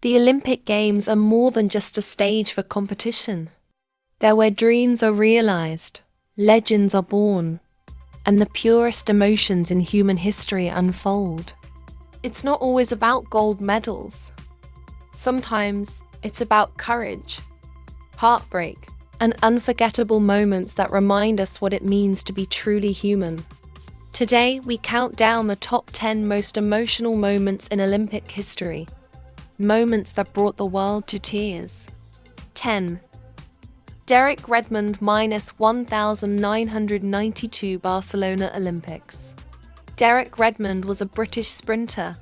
The Olympic Games are more than just a stage for competition. They're where dreams are realized, legends are born, and the purest emotions in human history unfold. It's not always about gold medals. Sometimes it's about courage, heartbreak, and unforgettable moments that remind us what it means to be truly human. Today, we count down the top 10 most emotional moments in Olympic history. Moments that brought the world to tears. 10. Derek Redmond minus 1992 Barcelona Olympics. Derek Redmond was a British sprinter,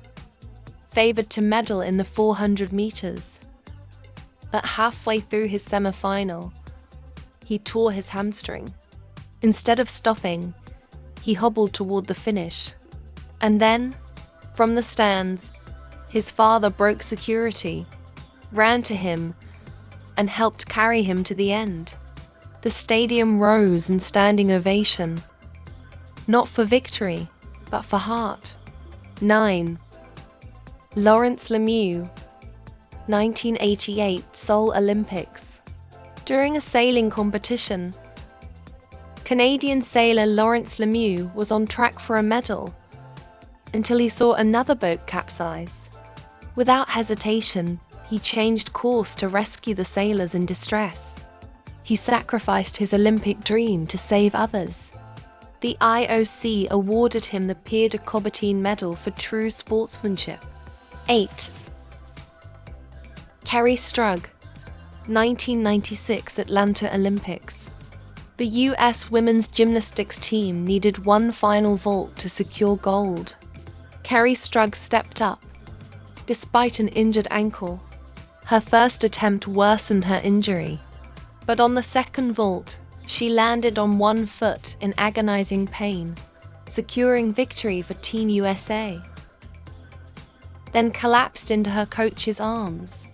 favoured to medal in the 400 metres. But halfway through his semi-final, he tore his hamstring. Instead of stopping, he hobbled toward the finish. And then, from the stands, his father broke security, ran to him, and helped carry him to the end. The stadium rose in standing ovation, not for victory, but for heart. 9. Laurence Lemieux, 1988 Seoul Olympics. During a sailing competition, Canadian sailor Laurence Lemieux was on track for a medal until he saw another boat capsize. Without hesitation, he changed course to rescue the sailors in distress. He sacrificed his Olympic dream to save others. The IOC awarded him the Pierre de Coubertin Medal for true sportsmanship. 8. Kerri Strug, 1996 Atlanta Olympics. The US women's gymnastics team needed one final vault to secure gold. Kerri Strug stepped up, despite an injured ankle. Her first attempt worsened her injury, but on the second vault, she landed on one foot in agonizing pain, securing victory for Team USA. Then collapsed into her coach's arms.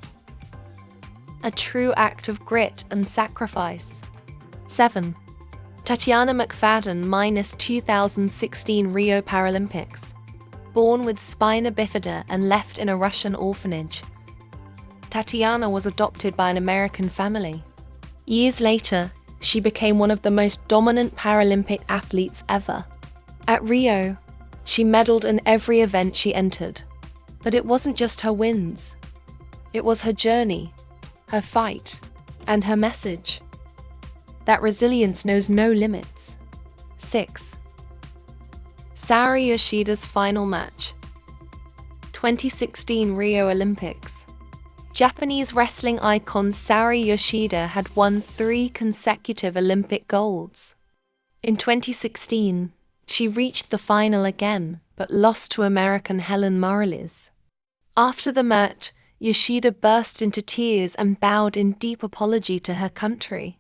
A true act of grit and sacrifice. 7. Tatiana McFadden minus 2016 Rio Paralympics. Born with spina bifida and left in a Russian orphanage, Tatiana was adopted by an American family. Years later, she became one of the most dominant Paralympic athletes ever. At Rio, she medaled in every event she entered. But it wasn't just her wins. It was her journey, her fight, and her message. That resilience knows no limits. 6. Saori Yoshida's final match. 2016 Rio Olympics. Japanese wrestling icon Saori Yoshida had won 3 consecutive Olympic golds. In 2016, she reached the final again, but lost to American Helen Morales. After the match, Yoshida burst into tears and bowed in deep apology to her country.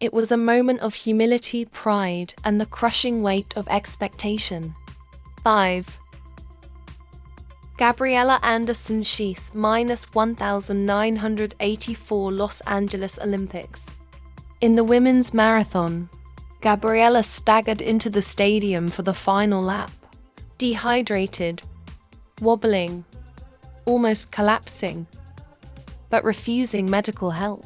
It was a moment of humility, pride, and the crushing weight of expectation. 5. Gabriela Anderson Schiess minus 1984 Los Angeles Olympics. In the women's marathon, Gabriela staggered into the stadium for the final lap, dehydrated, wobbling, almost collapsing, but refusing medical help.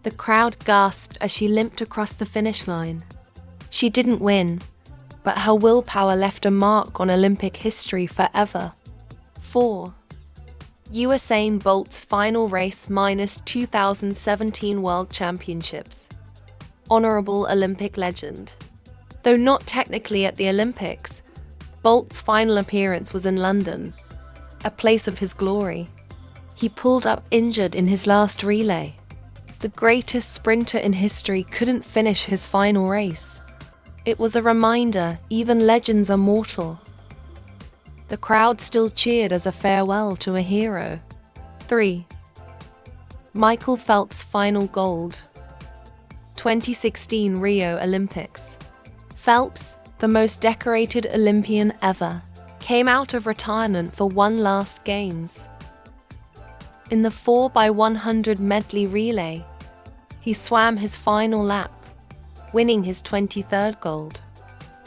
The crowd gasped as she limped across the finish line. She didn't win, but her willpower left a mark on Olympic history forever. 4. Usain Bolt's final race minus 2017 World Championships. Honorable Olympic legend. Though not technically at the Olympics, Bolt's final appearance was in London, a place of his glory. He pulled up injured in his last relay. The greatest sprinter in history couldn't finish his final race. It was a reminder even legends are mortal. The crowd still cheered as a farewell to a hero. 3. Michael Phelps' final gold. 2016 Rio Olympics. Phelps, the most decorated Olympian ever, came out of retirement for one last Games. In the 4x100 medley relay, he swam his final lap, winning his 23rd gold.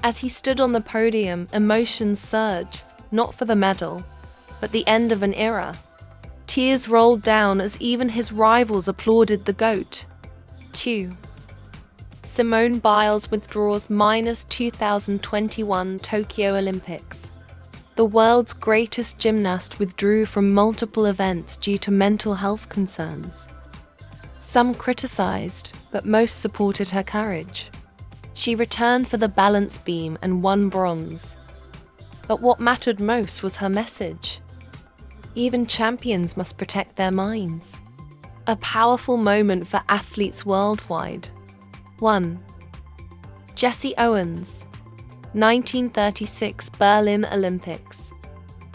As he stood on the podium, emotions surged, not for the medal, but the end of an era. Tears rolled down as even his rivals applauded the GOAT. 2. Simone Biles withdraws -2021 Tokyo Olympics. The world's greatest gymnast withdrew from multiple events due to mental health concerns. Some criticized, but most supported her courage. She returned for the balance beam and won bronze. But what mattered most was her message. Even champions must protect their minds. A powerful moment for athletes worldwide. 1. Jesse Owens, 1936 Berlin Olympics.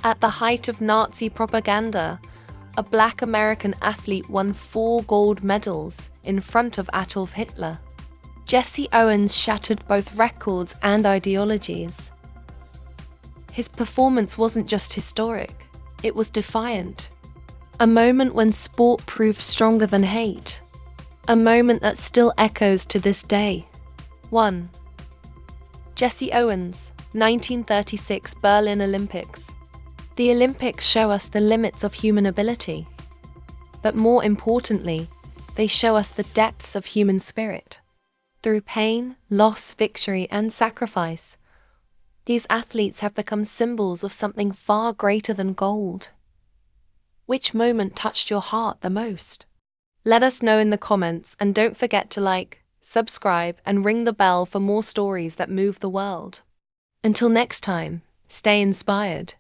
At the height of Nazi propaganda, a Black American athlete won 4 gold medals in front of Adolf Hitler. Jesse Owens shattered both records and ideologies. His performance wasn't just historic, it was defiant. A moment when sport proved stronger than hate. A moment that still echoes to this day. 1. Jesse Owens, 1936 Berlin Olympics. The Olympics show us the limits of human ability. But more importantly, they show us the depths of human spirit. Through pain, loss, victory, and sacrifice, these athletes have become symbols of something far greater than gold. Which moment touched your heart the most? Let us know in the comments, and don't forget to like, subscribe, and ring the bell for more stories that move the world. Until next time, stay inspired.